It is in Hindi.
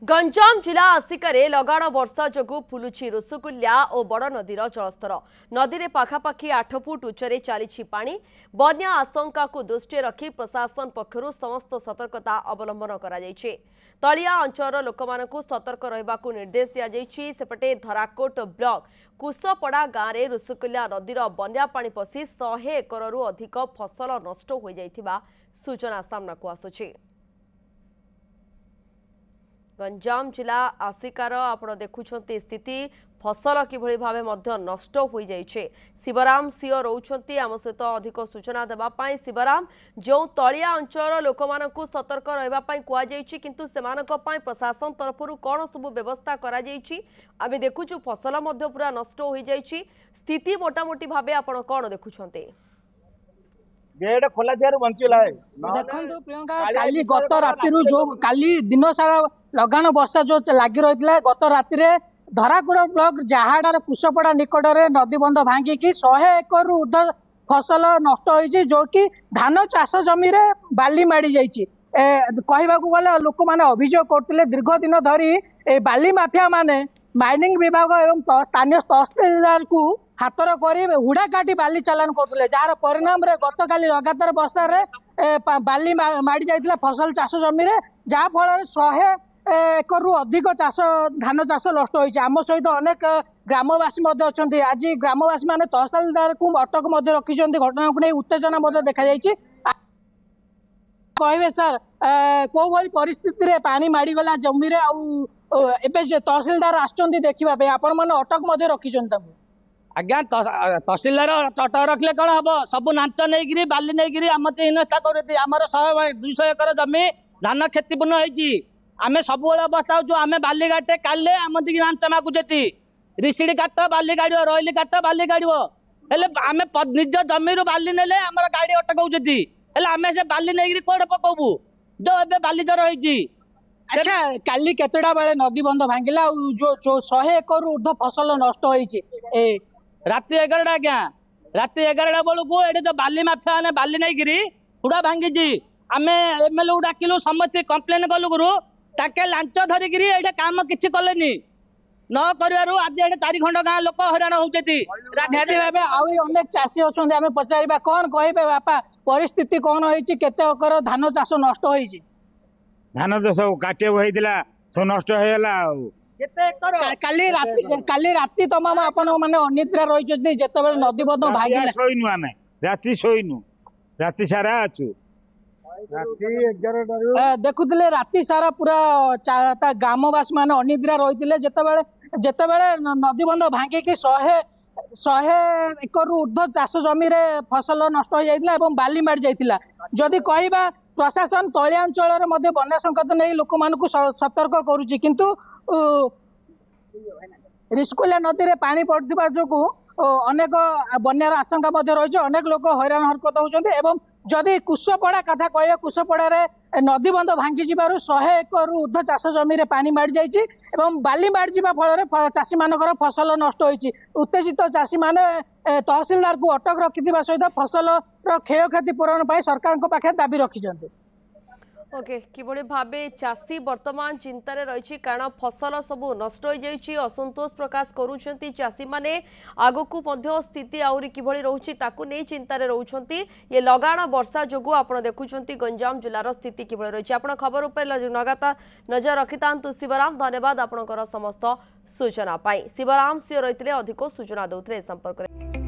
गंजाम जिला आसिकारे लगाण वर्षा जोगु फुलुछि रुसुकुल्या और बड़ नदीर जलस्तर। नदी में पाखापाखि 8 फुट उच्चरे चली पानी। बन्या आशंका को दृष्टि रखी प्रशासन पक्षरु समस्त सतर्कता अवलंबन करा जायछि। तलिया अंचल लोकमानकु सतर्क रहबाकु निर्देश दिया जायछि। सेपटे धराकोट ब्लॉक कुसपड़ा गाँव में रुसुकुल्या नदीर बन्या पानी पशि 100 एकरु अधिक फसल नष्ट हो जाइथिबा सूचना सामना को आसुछि। गंजाम जिला आसिकार आपण देखुछंती स्थिति फसल किभଳି भावे मध्य नष्ट हो जाइछे। शिवराम सिंह रहउछंती आम सहित अधिक सूचना देबा पाई। शिवराम, जो तलिया अंचल लोक मानकु सतर्क रहबा पाई कुआ जाइछि किंतु सेमानक पाई प्रशासन तरफरु कोन सब व्यवस्था करा जाइछि? आमे देखुछु फसल मध्य पूरा नष्ट हो जाइछि। स्थिति मोटामोटी भावे आपण कोन देखुछंती? गेट खोला दियार बंचिला है देखंतु प्रियंका, काली गत रातिरु जो काली दिन सारा लगान वर्षा जो लागी रही गत राति धराकोट ब्लॉक जहाड़ार कुशपड़ा निकट में नदीबंध भांगिकी 100 एकड़ ऊर्ध फसल नष्ट होइछि, जो कि धान चाष जमी रे बाली माड़ी जाइछि। कहबाकू गले लोक माने अभियोग करथिले दीर्घ दिन धरी ए बाली माफिया माने माइनिंग विभाग एवं स्थानीय तहसीलदार को हाथर कर हुड़ा काटी बाली चालान करथिले, जार परिणाम रे गत काली लगातार वर्षा रे बाली माड़ी जाइथिला फसल चाष जमी रे, जहा फल 100 एकरु अधिक चाष धान चाष नष्ट होइछि। आम सहित अनेक ग्रामवासी अच्छा। आज ग्रामवासी माने तहसीलदार को अटक रखिछन्ति। घटना को नहीं उत्तेजना देखा जाइछि। कहबे सर, को भली परिस्थिति रे पानी माड़ी गला जमी रे एबे तहसीलदार आछन्ति देखिबा पे आपण माने अटक रखिछन्ति? आज्ञा तहसीलदार अटक रखले कौन हम सब नाच नहीं बाली नहीं आमती हिनस्था कर आमर 100-200 एकर जमी धान क्षतिपूर्ण होती। आम सब अवस्था जो आम बाली गाटे काले आमती नाच मागुचे रिसीड काट बाली गाड़ रही काट बाली गाड़ आम निज जमी बाली नेले आम गाड़ी अटकाऊँचे आम से बाली नहीं कौन पकबू जो ए बाली जर होती। अच्छा, काली केतटा बेले नदी बंध भांगिला जो 100 एकड़ ऊर्ध फसल नष्ट होइछि? राति 11टा आज्ञा, राति 11टा बेलू ये जो बाली माफिया ने बाली नहीं हुड़ा भांगी आम एमएलए डाकिलु समस्त कंप्लेन कलु गुरु ताके लांच धरिकी ये काम किसी कले न कर आज ये 4 खंड गाँ लोक हईराण होती। निहाती भाव अनेक चाषी अच्छा आम पचार कौन कहे बापा परिस्थिति कौन होती केते एकर धान चाष नष्ट होइछि? धान तो सब काटे होइतिला सब नष्ट होयला। काली राति तमाम आपण माने अनिद्रा रही जेतेबेले नदी बंध भागिला सोइनु आमे राति सोइनु राति सारा अछु देखुले राति सारा पूरा ग्रामवासी माने अनिद्रा रही जेतेबेले नदी बंध भांगिकी 100 एकड़ ऊर्ध चाष जमी रे फसल नष्ट हो जाइतिला एवं बाली मारी जाइतिला। जदि कहबा प्रशासन तलियांचल बन्या संकट नहीं लोक मानकु सतर्क करुछि किंतु रिस्कुलिया नदी में पानी पड़ता जो अनेक बन्यार आशंका रही अनेक लोक हैरान हरकत होती। जदि कुशपड़ा कथा कह कुशपड़ा नदी बंध भांगी 100 एकड़ ऊर्ध चाष जमी रे पानी माड़ी जाइछि एवं बाली माड़ी जा फल चाषी मानकर फसल नष्ट होइछि। उत्तेजित चाषी माने तहसीलदार को अटक रखिथिबा सहित फसल क्षय क्षति पूरण पाई सरकार को पाखे दाबी रखिछन्ति। ओके, किभଳି भावे चाषी वर्तमान चिंतार रही कारण फसल सब नष्ट हो जाइछि, असंतोष प्रकाश करुछंती चाषी माने आगकू मध्य स्थिति आउरी किभଳି रहुछि ताकू नै चिंतार रहउछंती। ये लगाण वर्षा जोगु आपण देखुछंती गंजाम जिल्लार स्थिति किभଳି रही। आपण खबर उपर लगातार नजर रखितांतु। शिवराम, धन्यवाद आपणकर समस्त सूचना पाई। शिवराम सिंह रहितले अधिक सूचना दउथले संपर्क रे।